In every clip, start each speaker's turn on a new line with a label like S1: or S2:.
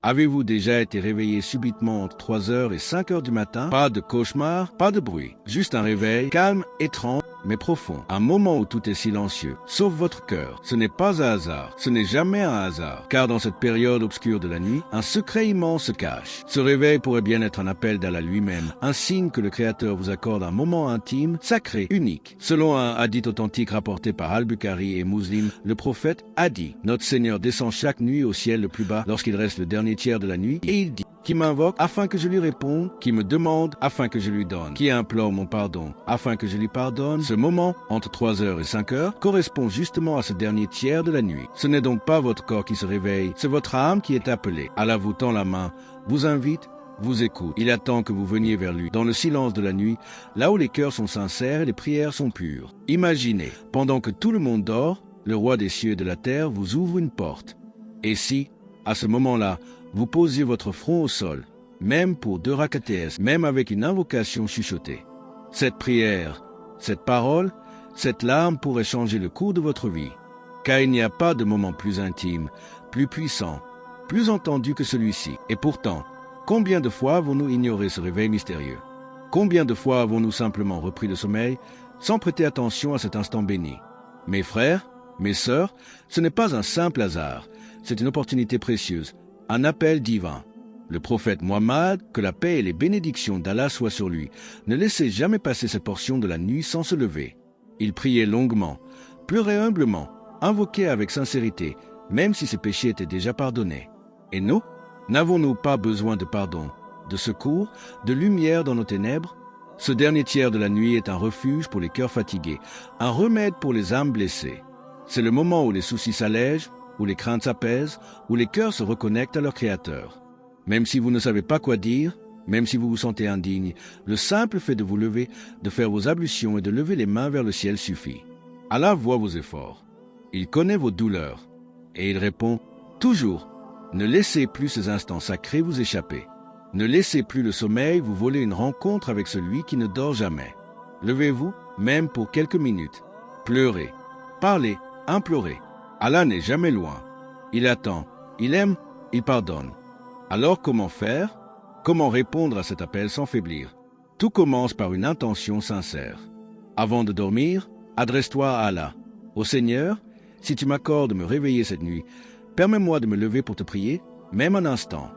S1: Avez-vous déjà été réveillé subitement entre 3 heures et 5 heures du matin? Pas de cauchemar, pas de bruit. Juste un réveil, calme, étrange, mais profond. Un moment où tout est silencieux, sauf votre cœur. Ce n'est pas un hasard. Ce n'est jamais un hasard. Car dans cette période obscure de la nuit, un secret immense se cache. Ce réveil pourrait bien être un appel d'Allah lui-même. Un signe que le Créateur vous accorde un moment intime, sacré, unique. Selon un hadith authentique rapporté par Al-Bukhari et Muslim, le prophète a dit: notre Seigneur descend chaque nuit au ciel le plus bas lorsqu'il reste le dernier tiers de la nuit, et il dit: qui m'invoque afin que je lui réponde, qui me demande afin que je lui donne, qui implore mon pardon afin que je lui pardonne. Ce moment, entre 3 heures et 5 heures, correspond justement à ce dernier tiers de la nuit. Ce n'est donc pas votre corps qui se réveille, c'est votre âme qui est appelée. Allah vous tend la main, vous invite, vous écoute. Il attend que vous veniez vers lui, dans le silence de la nuit, là où les cœurs sont sincères et les prières sont pures. Imaginez, pendant que tout le monde dort, le roi des cieux et de la terre vous ouvre une porte. Et si, à ce moment-là, vous posiez votre front au sol, même pour 2 rakates, même avec une invocation chuchotée. Cette prière, cette parole, cette larme pourrait changer le cours de votre vie, car il n'y a pas de moment plus intime, plus puissant, plus entendu que celui-ci. Et pourtant, combien de fois avons-nous ignoré ce réveil mystérieux? Combien de fois avons-nous simplement repris le sommeil sans prêter attention à cet instant béni? Mes frères, mes sœurs, ce n'est pas un simple hasard, c'est une opportunité précieuse, un appel divin. Le prophète Muhammad, que la paix et les bénédictions d'Allah soient sur lui, ne laissait jamais passer cette portion de la nuit sans se lever. Il priait longuement, pleurait humblement, invoquait avec sincérité, même si ses péchés étaient déjà pardonnés. Et nous, n'avons-nous pas besoin de pardon, de secours, de lumière dans nos ténèbres? Ce dernier tiers de la nuit est un refuge pour les cœurs fatigués, un remède pour les âmes blessées. C'est le moment où les soucis s'allègent, où les craintes s'apaisent, où les cœurs se reconnectent à leur Créateur. Même si vous ne savez pas quoi dire, même si vous vous sentez indigne, le simple fait de vous lever, de faire vos ablutions et de lever les mains vers le ciel suffit. Allah voit vos efforts. Il connaît vos douleurs. Et il répond toujours: ne laissez plus ces instants sacrés vous échapper. Ne laissez plus le sommeil vous voler une rencontre avec celui qui ne dort jamais. Levez-vous, même pour quelques minutes. Pleurez, parlez, implorez. Allah n'est jamais loin. Il attend, il aime, il pardonne. Alors comment faire? Comment répondre à cet appel sans faiblir? Tout commence par une intention sincère. Avant de dormir, adresse-toi à Allah. Ô Seigneur, si tu m'accordes de me réveiller cette nuit, permets-moi de me lever pour te prier, même un instant.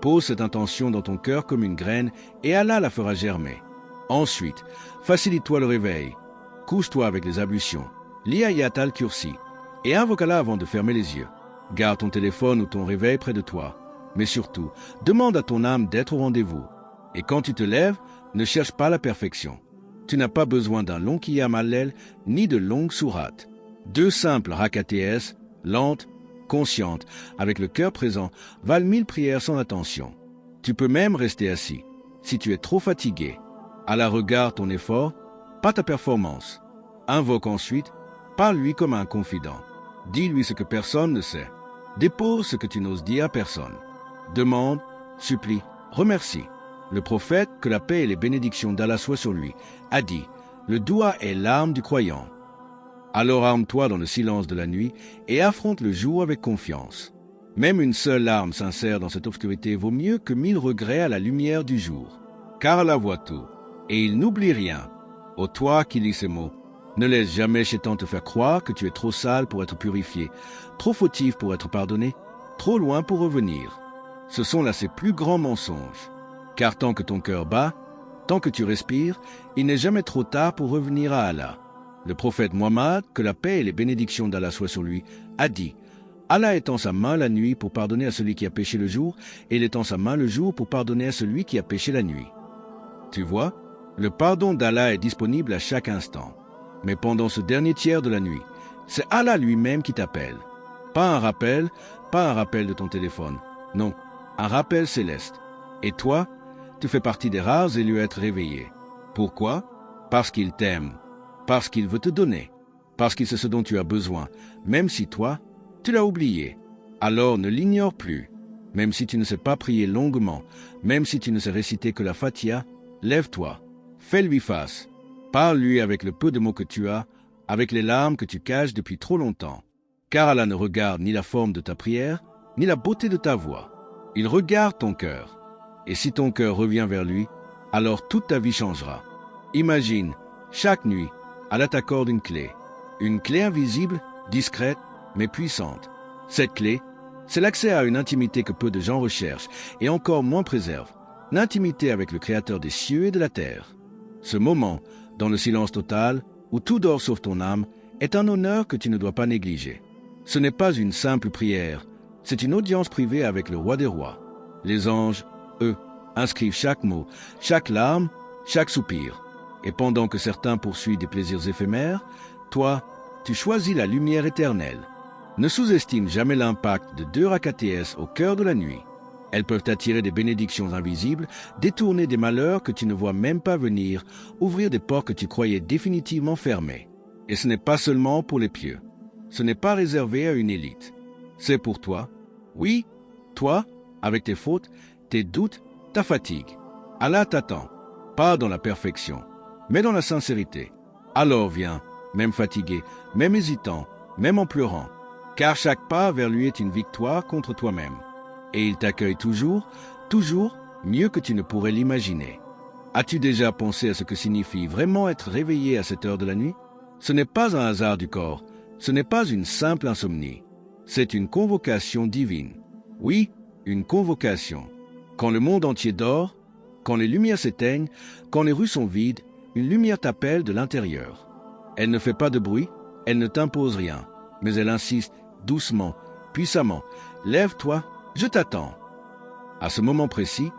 S1: Pose cette intention dans ton cœur comme une graine et Allah la fera germer. Ensuite, facilite-toi le réveil. Couche-toi avec les ablutions. Lis Ayat al-Kursi et invoque Allah avant de fermer les yeux. Garde ton téléphone ou ton réveil près de toi. Mais surtout, demande à ton âme d'être au rendez-vous. Et quand tu te lèves, ne cherche pas la perfection. Tu n'as pas besoin d'un long qiyam al-layl ni de longues sourates. 2 simples rakates, lentes, conscientes, avec le cœur présent, valent 1000 prières sans attention. Tu peux même rester assis. Si tu es trop fatigué, Allah regarde ton effort, pas ta performance. Invoque ensuite, parle-lui comme un confident. Dis-lui ce que personne ne sait. Dépose ce que tu n'oses dire à personne. Demande, supplie, remercie. Le prophète, que la paix et les bénédictions d'Allah soient sur lui, a dit: le doua est l'arme du croyant. Alors arme-toi dans le silence de la nuit et affronte le jour avec confiance. Même une seule larme sincère dans cette obscurité vaut mieux que 1000 regrets à la lumière du jour. Car Allah voit tout, et il n'oublie rien. Ô toi qui lis ces mots, ne laisse jamais Shaitan te faire croire que tu es trop sale pour être purifié, trop fautif pour être pardonné, trop loin pour revenir. Ce sont là ses plus grands mensonges. Car tant que ton cœur bat, tant que tu respires, il n'est jamais trop tard pour revenir à Allah. Le prophète Muhammad, que la paix et les bénédictions d'Allah soient sur lui, a dit: Allah étend sa main la nuit pour pardonner à celui qui a péché le jour, et il étend sa main le jour pour pardonner à celui qui a péché la nuit. Tu vois, le pardon d'Allah est disponible à chaque instant. Mais pendant ce dernier tiers de la nuit, c'est Allah lui-même qui t'appelle. Pas un rappel de ton téléphone. Non, un rappel céleste. Et toi, tu fais partie des rares élus à être réveillés. Pourquoi? Parce qu'il t'aime, parce qu'il veut te donner, parce qu'il sait ce dont tu as besoin, même si toi, tu l'as oublié. Alors ne l'ignore plus. Même si tu ne sais pas prier longuement, même si tu ne sais réciter que la Fatiha, lève-toi, fais-lui face. Parle-lui avec le peu de mots que tu as, avec les larmes que tu caches depuis trop longtemps. Car Allah ne regarde ni la forme de ta prière, ni la beauté de ta voix. Il regarde ton cœur. Et si ton cœur revient vers lui, alors toute ta vie changera. Imagine, chaque nuit, Allah t'accorde une clé invisible, discrète, mais puissante. Cette clé, c'est l'accès à une intimité que peu de gens recherchent et encore moins préservent, l'intimité avec le Créateur des cieux et de la terre. Ce moment, dans le silence total, où tout dort sauf ton âme, est un honneur que tu ne dois pas négliger. Ce n'est pas une simple prière, c'est une audience privée avec le roi des rois. Les anges, eux, inscrivent chaque mot, chaque larme, chaque soupir. Et pendant que certains poursuivent des plaisirs éphémères, toi, tu choisis la lumière éternelle. Ne sous-estime jamais l'impact de 2 rakats au cœur de la nuit. Elles peuvent attirer des bénédictions invisibles, détourner des malheurs que tu ne vois même pas venir, ouvrir des portes que tu croyais définitivement fermées. Et ce n'est pas seulement pour les pieux. Ce n'est pas réservé à une élite. C'est pour toi. Oui, toi, avec tes fautes, tes doutes, ta fatigue. Allah t'attend, pas dans la perfection, mais dans la sincérité. Alors viens, même fatigué, même hésitant, même en pleurant, car chaque pas vers lui est une victoire contre toi-même. Et il t'accueille toujours, toujours mieux que tu ne pourrais l'imaginer. As-tu déjà pensé à ce que signifie vraiment être réveillé à cette heure de la nuit? Ce n'est pas un hasard du corps, ce n'est pas une simple insomnie. C'est une convocation divine. Oui, une convocation. Quand le monde entier dort, quand les lumières s'éteignent, quand les rues sont vides, une lumière t'appelle de l'intérieur. Elle ne fait pas de bruit, elle ne t'impose rien, mais elle insiste doucement, puissamment. Lève-toi, je t'attends. À ce moment précis,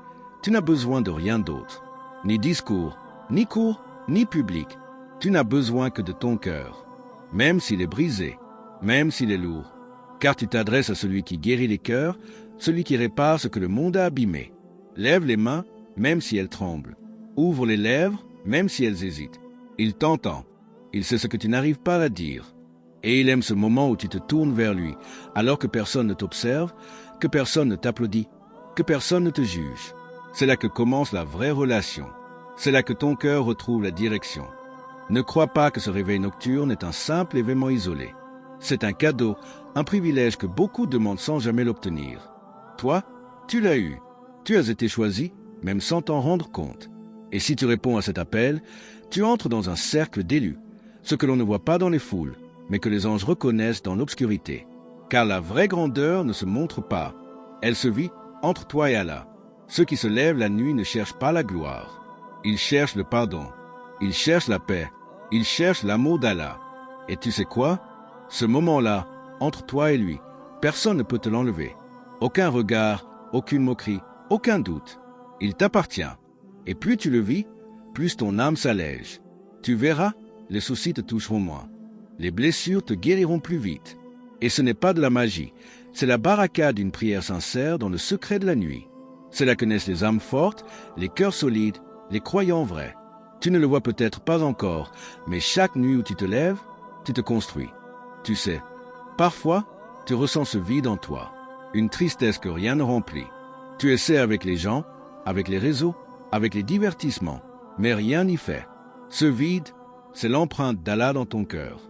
S1: tu n'as besoin de rien d'autre. Ni discours, ni cours, ni public. Tu n'as besoin que de ton cœur. Même s'il est brisé, même s'il est lourd. Car tu t'adresses à celui qui guérit les cœurs, celui qui répare ce que le monde a abîmé. Lève les mains, même si elles tremblent. Ouvre les lèvres, même si elles hésitent. Il t'entend. Il sait ce que tu n'arrives pas à dire. Et il aime ce moment où tu te tournes vers lui, alors que personne ne t'observe, que personne ne t'applaudit, que personne ne te juge. C'est là que commence la vraie relation. C'est là que ton cœur retrouve la direction. Ne crois pas que ce réveil nocturne est un simple événement isolé. C'est un cadeau, un privilège que beaucoup demandent sans jamais l'obtenir. Toi, tu l'as eu. Tu as été choisi, même sans t'en rendre compte. Et si tu réponds à cet appel, tu entres dans un cercle d'élus, ce que l'on ne voit pas dans les foules, mais que les anges reconnaissent dans l'obscurité. Car la vraie grandeur ne se montre pas. Elle se vit entre toi et Allah. Ceux qui se lèvent la nuit ne cherchent pas la gloire. Ils cherchent le pardon. Ils cherchent la paix. Ils cherchent l'amour d'Allah. Et tu sais quoi? Ce moment-là, entre toi et lui, personne ne peut te l'enlever. Aucun regard, aucune moquerie, aucun doute. Il t'appartient. Et plus tu le vis, plus ton âme s'allège. Tu verras, les soucis te toucheront moins. Les blessures te guériront plus vite. Et ce n'est pas de la magie, c'est la baraka d'une prière sincère dans le secret de la nuit. C'est là que naissent les âmes fortes, les cœurs solides, les croyants vrais. Tu ne le vois peut-être pas encore, mais chaque nuit où tu te lèves, tu te construis. Tu sais, parfois, tu ressens ce vide en toi, une tristesse que rien ne remplit. Tu essaies avec les gens, avec les réseaux, avec les divertissements, mais rien n'y fait. Ce vide, c'est l'empreinte d'Allah dans ton cœur,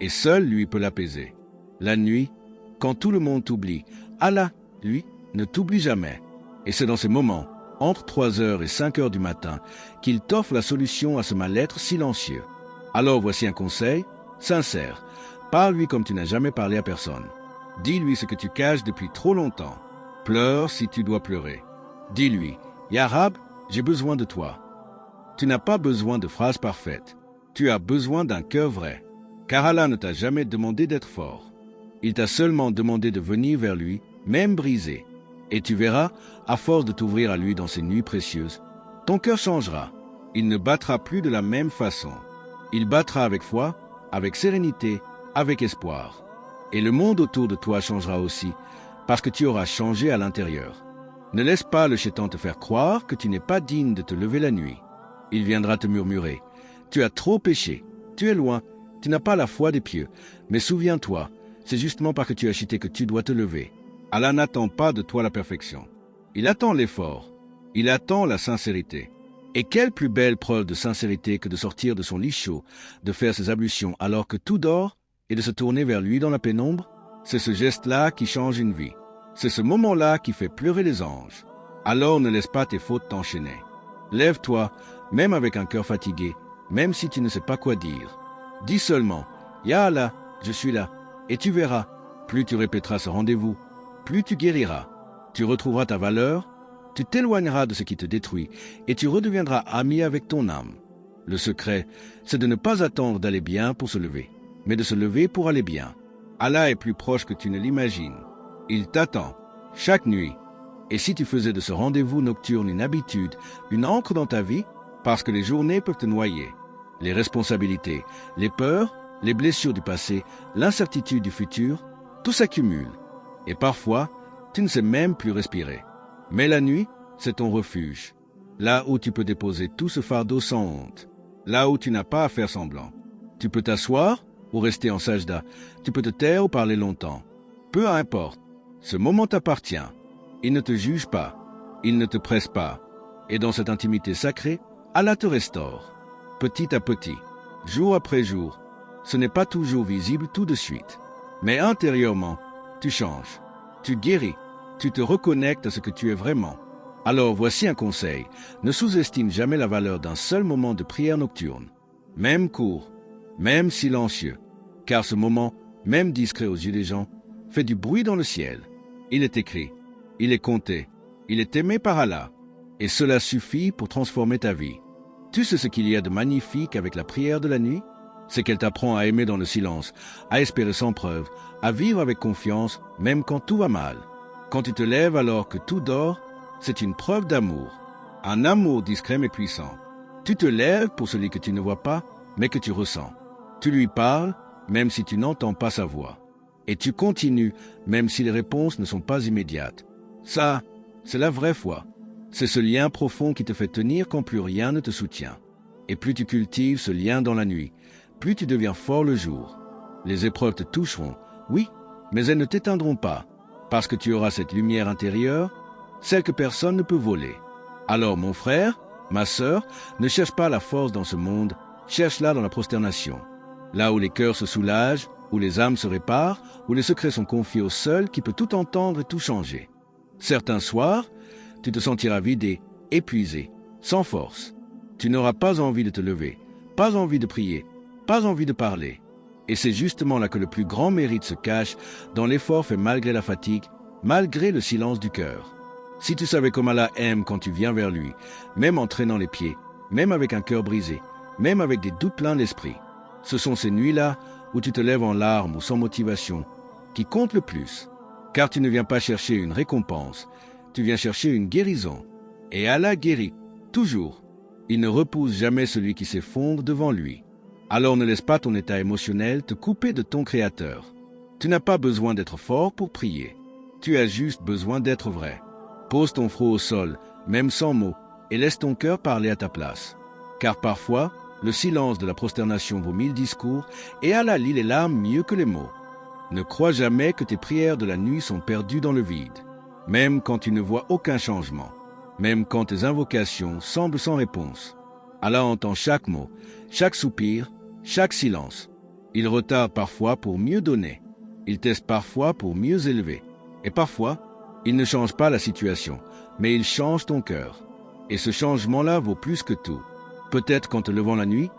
S1: et seul lui peut l'apaiser. La nuit, quand tout le monde t'oublie, Allah, lui, ne t'oublie jamais. Et c'est dans ces moments, entre 3h et 5h du matin, qu'il t'offre la solution à ce mal-être silencieux. Alors voici un conseil, sincère. Parle-lui comme tu n'as jamais parlé à personne. Dis-lui ce que tu caches depuis trop longtemps. Pleure si tu dois pleurer. Dis-lui, Ya Rab, j'ai besoin de toi. Tu n'as pas besoin de phrases parfaites. Tu as besoin d'un cœur vrai. Car Allah ne t'a jamais demandé d'être fort. Il t'a seulement demandé de venir vers lui, même brisé. Et tu verras, à force de t'ouvrir à lui dans ces nuits précieuses, ton cœur changera. Il ne battra plus de la même façon. Il battra avec foi, avec sérénité, avec espoir. Et le monde autour de toi changera aussi, parce que tu auras changé à l'intérieur. Ne laisse pas le Shaitan te faire croire que tu n'es pas digne de te lever la nuit. Il viendra te murmurer. Tu as trop péché, tu es loin, tu n'as pas la foi des pieux. Mais souviens-toi, c'est justement parce que tu as chuté que tu dois te lever. Allah n'attend pas de toi la perfection. Il attend l'effort. Il attend la sincérité. Et quelle plus belle preuve de sincérité que de sortir de son lit chaud, de faire ses ablutions alors que tout dort et de se tourner vers lui dans la pénombre? C'est ce geste-là qui change une vie. C'est ce moment-là qui fait pleurer les anges. Alors ne laisse pas tes fautes t'enchaîner. Lève-toi, même avec un cœur fatigué, même si tu ne sais pas quoi dire. Dis seulement, « Ya Allah, je suis là », et tu verras, plus tu répéteras ce rendez-vous, plus tu guériras. Tu retrouveras ta valeur, tu t'éloigneras de ce qui te détruit, et tu redeviendras ami avec ton âme. Le secret, c'est de ne pas attendre d'aller bien pour se lever, mais de se lever pour aller bien. Allah est plus proche que tu ne l'imagines. Il t'attend, chaque nuit. Et si tu faisais de ce rendez-vous nocturne une habitude, une encre dans ta vie, parce que les journées peuvent te noyer. Les responsabilités, les peurs, les blessures du passé, l'incertitude du futur, tout s'accumule. Et parfois, tu ne sais même plus respirer. Mais la nuit, c'est ton refuge. Là où tu peux déposer tout ce fardeau sans honte. Là où tu n'as pas à faire semblant. Tu peux t'asseoir ou rester en sajda. Tu peux te taire ou parler longtemps. Peu importe. Ce moment t'appartient. Il ne te juge pas. Il ne te presse pas. Et dans cette intimité sacrée, Allah te restaure. Petit à petit, jour après jour. Ce n'est pas toujours visible tout de suite. Mais intérieurement, tu changes. Tu guéris. Tu te reconnectes à ce que tu es vraiment. Alors voici un conseil. Ne sous-estime jamais la valeur d'un seul moment de prière nocturne. Même court, même silencieux. Car ce moment, même discret aux yeux des gens, fait du bruit dans le ciel. Il est écrit, il est compté, il est aimé par Allah. Et cela suffit pour transformer ta vie. Tu sais ce qu'il y a de magnifique avec la prière de la nuit? C'est qu'elle t'apprend à aimer dans le silence, à espérer sans preuve, à vivre avec confiance, même quand tout va mal. Quand tu te lèves alors que tout dort, c'est une preuve d'amour. Un amour discret mais puissant. Tu te lèves pour celui que tu ne vois pas, mais que tu ressens. Tu lui parles, même si tu n'entends pas sa voix. Et tu continues, même si les réponses ne sont pas immédiates. Ça, c'est la vraie foi. C'est ce lien profond qui te fait tenir quand plus rien ne te soutient. Et plus tu cultives ce lien dans la nuit, plus tu deviens fort le jour. Les épreuves te toucheront, oui, mais elles ne t'éteindront pas, parce que tu auras cette lumière intérieure, celle que personne ne peut voler. Alors mon frère, ma sœur, ne cherche pas la force dans ce monde, cherche-la dans la prosternation. Là où les cœurs se soulagent, où les âmes se réparent, où les secrets sont confiés au seul qui peut tout entendre et tout changer. Certains soirs, tu te sentiras vidé, épuisé, sans force. Tu n'auras pas envie de te lever, pas envie de prier, pas envie de parler. Et c'est justement là que le plus grand mérite se cache, dans l'effort fait malgré la fatigue, malgré le silence du cœur. Si tu savais comme Allah aime quand tu viens vers lui, même en traînant les pieds, même avec un cœur brisé, même avec des doutes pleins d'esprit, ce sont ces nuits-là où tu te lèves en larmes ou sans motivation, qui comptent le plus. Car tu ne viens pas chercher une récompense, tu viens chercher une guérison. Et Allah guérit, toujours. Il ne repousse jamais celui qui s'effondre devant lui. Alors ne laisse pas ton état émotionnel te couper de ton Créateur. Tu n'as pas besoin d'être fort pour prier. Tu as juste besoin d'être vrai. Pose ton front au sol, même sans mots, et laisse ton cœur parler à ta place. Car parfois, le silence de la prosternation vaut 1000 discours, et Allah lit les larmes mieux que les mots. Ne crois jamais que tes prières de la nuit sont perdues dans le vide, même quand tu ne vois aucun changement, même quand tes invocations semblent sans réponse. Allah entend chaque mot, chaque soupir, chaque silence. Il retarde parfois pour mieux donner. Il teste parfois pour mieux élever. Et parfois, il ne change pas la situation, mais il change ton cœur. Et ce changement-là vaut plus que tout. Peut-être qu'en te levant la nuit,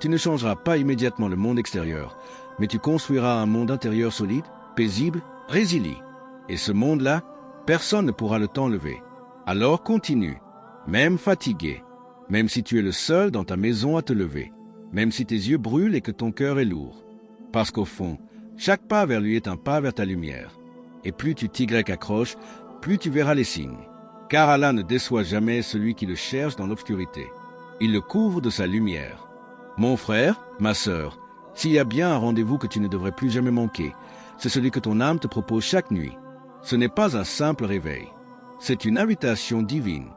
S1: tu ne changeras pas immédiatement le monde extérieur, mais tu construiras un monde intérieur solide, paisible, résilient. Et ce monde-là, personne ne pourra le t'enlever. Alors continue, même fatigué, même si tu es le seul dans ta maison à te lever, même si tes yeux brûlent et que ton cœur est lourd. Parce qu'au fond, chaque pas vers lui est un pas vers ta lumière. Et plus tu t'y accroches, plus tu verras les signes. Car Allah ne déçoit jamais celui qui le cherche dans l'obscurité. Il le couvre de sa lumière. Mon frère, ma sœur, s'il y a bien un rendez-vous que tu ne devrais plus jamais manquer, c'est celui que ton âme te propose chaque nuit. Ce n'est pas un simple réveil. C'est une invitation divine.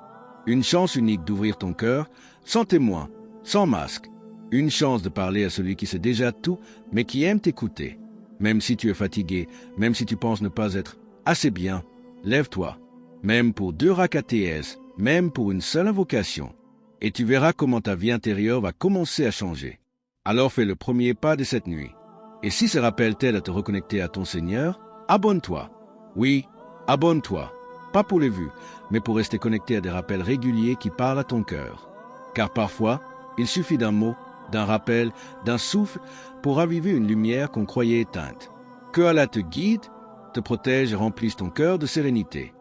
S1: Une chance unique d'ouvrir ton cœur, sans témoin, sans masque. Une chance de parler à celui qui sait déjà tout, mais qui aime t'écouter. Même si tu es fatigué, même si tu penses ne pas être assez bien, lève-toi. Même pour 2 rakats, même pour une seule invocation. Et tu verras comment ta vie intérieure va commencer à changer. Alors fais le premier pas de cette nuit. Et si ce rappel t'aide à te reconnecter à ton Seigneur, abonne-toi. Oui, Abonne-toi, pas pour les vues, mais pour rester connecté à des rappels réguliers qui parlent à ton cœur. Car parfois, il suffit d'un mot, d'un rappel, d'un souffle pour raviver une lumière qu'on croyait éteinte. Que Allah te guide, te protège et remplisse ton cœur de sérénité.